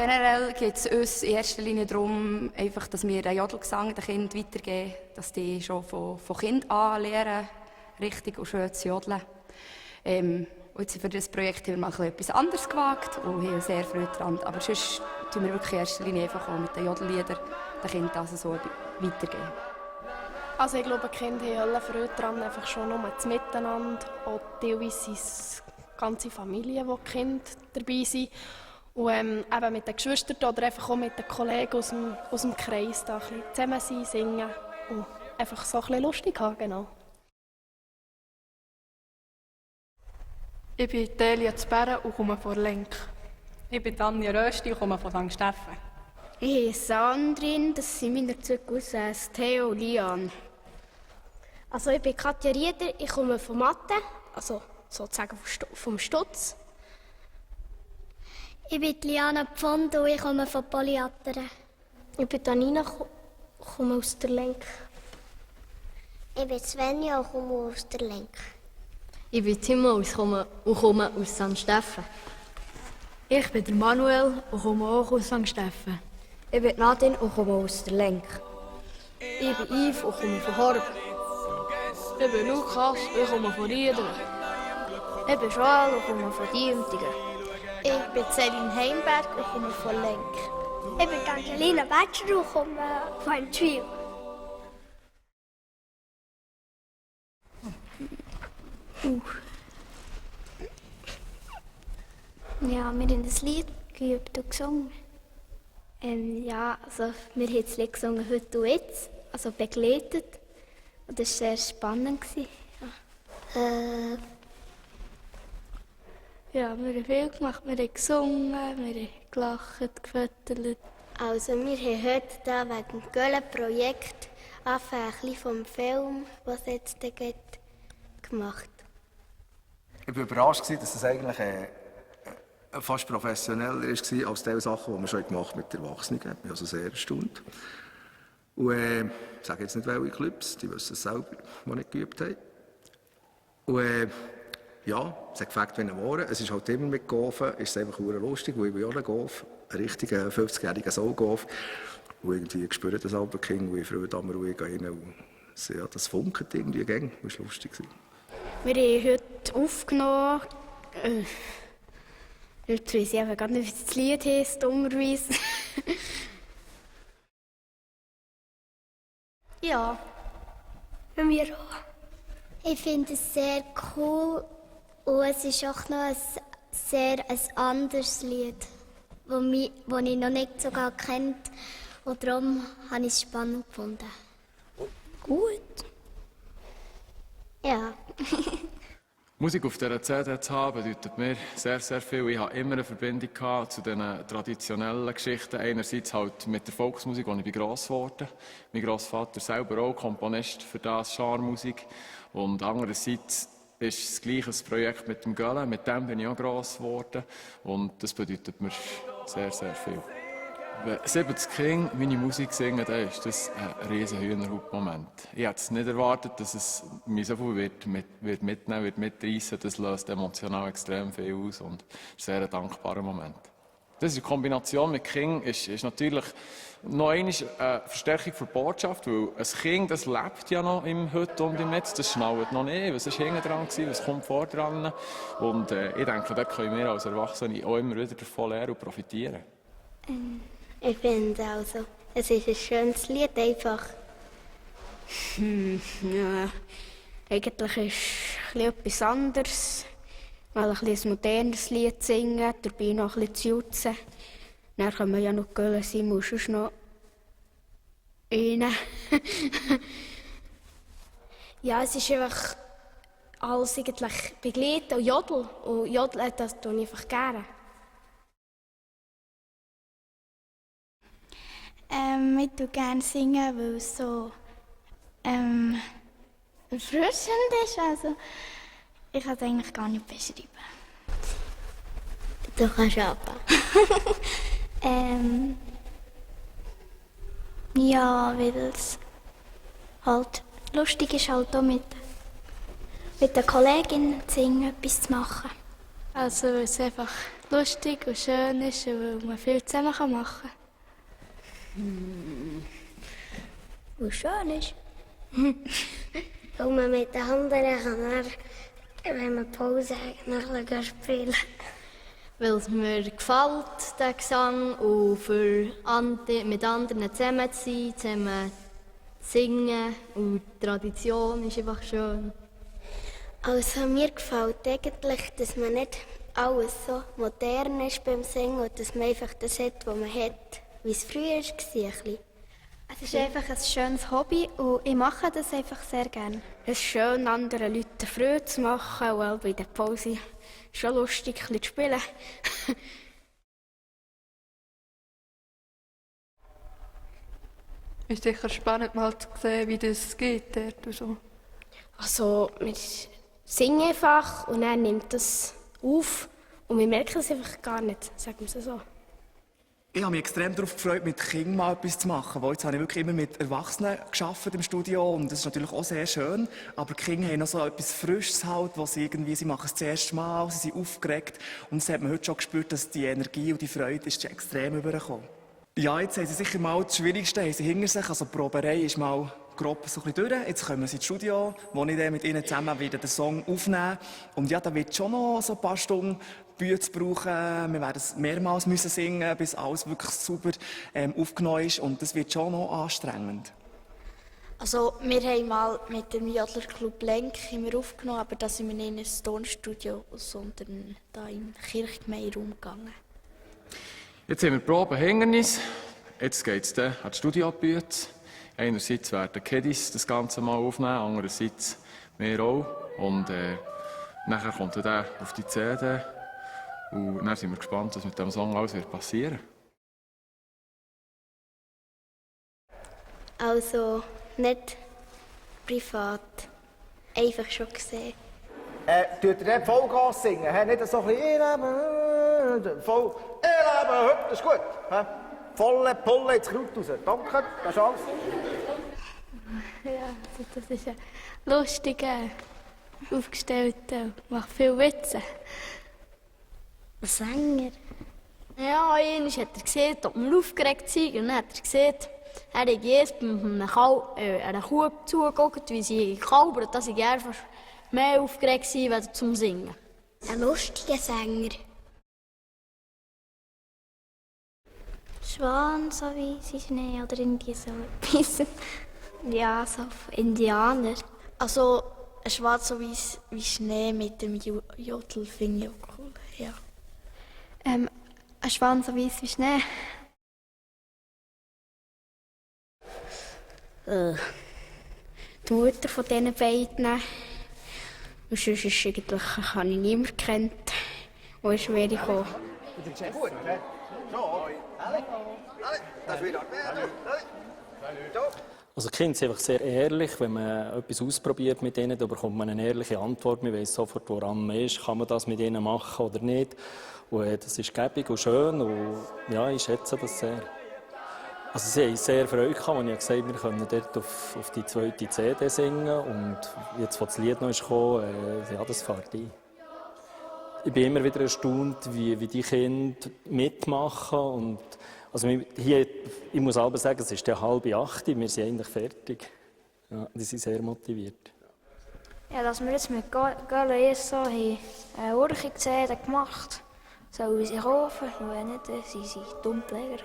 generell geht es uns in erster Linie darum, einfach, dass wir den Jodelgesang den Kindern weitergeben, dass die schon von Kind an lernen, richtig und schön zu jodeln. Und jetzt für das Projekt haben wir mal etwas anderes gewagt und haben sehr Freude daran. Aber sonst tun wir wirklich in erster Linie einfach auch mit den Jodelliedern den Kindern also so weitergeben. Also ich glaube, die Kinder haben Freude daran, einfach schon nur das Miteinander. Auch teilweise sind es ganze Familien, wo die Kinder dabei sind. Und eben mit den Geschwistern oder einfach auch mit den Kollegen aus dem Kreis da ein bisschen zusammen sein, singen und einfach so ein bisschen lustig haben, genau. Ich bin Delia Zberren und komme von Lenk. Ich bin Tanja Rösti und komme von St. Steffen. Ich heiße Sandrine, das sind meine zwei Cousins, Theo und Lian. Also ich bin Katja Rieder, ich komme von Mathe, also sozusagen vom Stutz. Ich bin Liana Pfund und ich komme von Polyateren. Ich bin Danina, komme aus der Lenk. Ich bin Svenja und komme aus der Lenk. Ich bin Timo und komme aus St. Steffen. Ich bin der Manuel und komme auch aus St. Steffen. Ich bin Nadine und komme aus der Lenk. Ich bin Yves und komme von Horb. Ich bin Lukas und ich komme von Riedern. Ich bin Joel und komme von Diemtigen. Ich bin Celine Heimberg und komme von Lenk. Ich bin Angelina Batschner und komme von Tschwil. Ja, wir haben das Lied geübt und gesungen. Ja, also wir haben das Lied gesungen «Heute und jetzt», also begleitet. Und das war sehr spannend. Ja, wir haben viel gemacht. Wir haben gesungen, wir haben gelacht, gefüttert. Also wir haben heute da wegen dem Gölle-Projekt ein bisschen vom Film, was es jetzt geht, gemacht. Ich war überrascht, dass es eigentlich fast professioneller war als die Sachen, die wir schon gemacht haben mit Erwachsenen. Ich bin also sehr erstaunt. Und ich sage jetzt nicht, welche Clubs, die wissen es selber, die nicht geübt haben. Und ja, es hat gefällt wie ein Mohren. Es ist halt immer mit Golfen, ist es einfach lustig, weil ich bin auch ein Golf, ein richtiger 50-jähriger Soul-Golf. Und irgendwie spüre das Alpenking, und ich freue mich am ruhig rein. Und ja, das funkelt irgendwie gäng, das war lustig. Wir haben heute aufgenommen. Jetzt weiss ich einfach gar nicht, wie das Lied heisst, dummerweise. Ja, bei mir auch. Ich finde es sehr cool und es ist auch noch ein anderes Lied, das ich noch nicht so gut kennt. Und darum habe ich es spannend gefunden. Gut. Ja. Musik auf dieser CD zu haben, bedeutet mir sehr, sehr viel. Ich hatte immer eine Verbindung zu diesen traditionellen Geschichten. Einerseits halt mit der Volksmusik, wo ich gross geworden bin. Mein Grossvater selber auch Komponist für das Scharmusik. Und andererseits ist es gleich ein Projekt mit dem Gölle. Mit dem bin ich auch gross geworden. Und das bedeutet mir sehr, sehr viel. Wenn 70 Kinder meine Musik singen, dann ist das ein riesen Hühnerhaut-Moment. Ich hätte es nicht erwartet, dass es mich so viel mitnehmen wird, mitreißen. Das löst emotional extrem viel aus und ist ein sehr dankbarer Moment. Das in Kombination mit Kindern ist natürlich noch einmal eine Verstärkung der Botschaft, weil ein Kind, das lebt ja noch im Heute und im Jetzt, das schnallt noch nicht, was war hinten dran, was kommt vor dran. Und ich denke, da können wir als Erwachsene auch immer wieder davon lernen und profitieren. Ich finde also, es ist ein schönes Lied, einfach. Ja, eigentlich ist es etwas anderes. Mal ein modernes Lied singen, dabei noch ein bisschen zu jutzen. Dann können wir ja noch Gölle sein, muss sonst noch rein. Ja, es ist einfach alles eigentlich begleitet und Jodel. Und Jodel, das tue ich einfach gerne. Ich tue gerne singen, weil es so erfrischend ist. Also, ich kann es eigentlich gar nicht beschreiben. Du kannst aber. Ja, weil es halt lustig ist, halt auch mit den Kolleginnen zu singen, etwas zu machen. Also, weil es einfach lustig und schön ist, weil man viel zusammen machen kann. Und schön ist. Weil man mit den anderen kann dann, wenn man Pause hat, nachher spielen. Weil es mir gefällt, der Gesang, und mit anderen zusammen zu sein, zusammen zu singen. Und die Tradition ist einfach schön. Also mir gefällt eigentlich, dass man nicht alles so modern ist beim Singen und dass man einfach das hat, was man hat, wie es früher war. Es ist einfach ein schönes Hobby und ich mache das einfach sehr gerne. Es ist schön, anderen Leuten Freude zu machen und auch bei der Pause schon lustig ein bisschen zu spielen. Es ist sicher spannend, mal zu sehen, wie das geht dort und so. Also, wir singen einfach und dann nimmt das auf und wir merken es einfach gar nicht, sagen wir es so. Ich habe mich extrem darauf gefreut, mit Kindern mal etwas zu machen. Weil jetzt habe ich wirklich immer mit Erwachsenen gearbeitet im Studio und das ist natürlich auch sehr schön. Aber die Kinder haben noch so etwas Frisches halt, wo sie machen es das erste Mal, sie sind aufgeregt. Und das hat man heute schon gespürt, dass die Energie und die Freude ist extrem übergekommen. Ja, jetzt haben sie sicher mal das Schwierigste haben sie hinter sich. Also die Proberei ist mal grob so ein bisschen durch. Jetzt kommen sie ins Studio, wo ich dann mit ihnen zusammen wieder den Song aufnehmen. Und ja, da wird schon noch so ein paar Stunden Bühne zu brauchen. Wir werden es mehrmals müssen singen, bis alles wirklich super aufgenommen ist. Und das wird schon noch anstrengend. Also, wir haben mal mit dem Jodlerclub Lenk aufgenommen, aber da sind wir nicht in ein Tonstudio, sondern da im Kirchgemeinderaum gegangen. Jetzt haben wir Proben hinter uns. Jetzt geht es dann an die Studioarbeit. Einerseits werden die Kiddies das Ganze mal aufnehmen, andererseits wir auch. Und nachher kommt er auf die CD. Und dann sind wir gespannt, was mit diesem Song alles wird passieren. Also nicht privat, einfach schon gesehen. Tut ihr dort Vollgas singen? Nicht so ein bisschen voll. Das ist gut. Volle Pulle ins Kraut raus. Danke, das ist alles. Ja, das ist ein lustiger, aufgestellter, macht viel Witze. Ein Sänger? Ja, einmal hat er gesehen, ob wir aufgeregt sind. Und dann hat er gesehen, er hat erst bei einer Kuh zugeguckt, wie sie kalbert, dass ich einfach mehr aufgeregt war als zum Singen. Ein lustiger Sänger. Schwan, so wie sie Schnee oder irgendwie so etwas. Ja, so Indianer. Also, ein Schwarz so wie Schnee mit dem Jodel finde ich auch cool. Ja. Ein Schwan so weiß wie Schnee. Die Mutter von diesen beiden. Und sonst ist eigentlich, habe ich niemanden kennt, der ist mir gekommen. Gut, Also die Kinder sind einfach sehr ehrlich. Wenn man etwas ausprobiert mit ihnen, dann bekommt man eine ehrliche Antwort. Man weiss sofort, woran man ist. Kann man das mit ihnen machen oder nicht? Und das ist gäbig und schön. Und ja, ich schätze das sehr. Also sie haben sehr Freude gehabt, als ich gesagt habe, wir können dort auf die zweite CD singen. Und jetzt, wo das Lied noch ist gekommen, ja, das fährt ein. Ich bin immer wieder erstaunt, wie die Kinder mitmachen. Und also hier, ich muss aber sagen, es ist 7:30, wir sind eigentlich fertig. Ja, die sind sehr motiviert. Ja, dass wir jetzt mit Gölle erst so eine Urche-CD gemacht sollen sie kaufen, und wenn nicht, dann sind sie Dummkläger.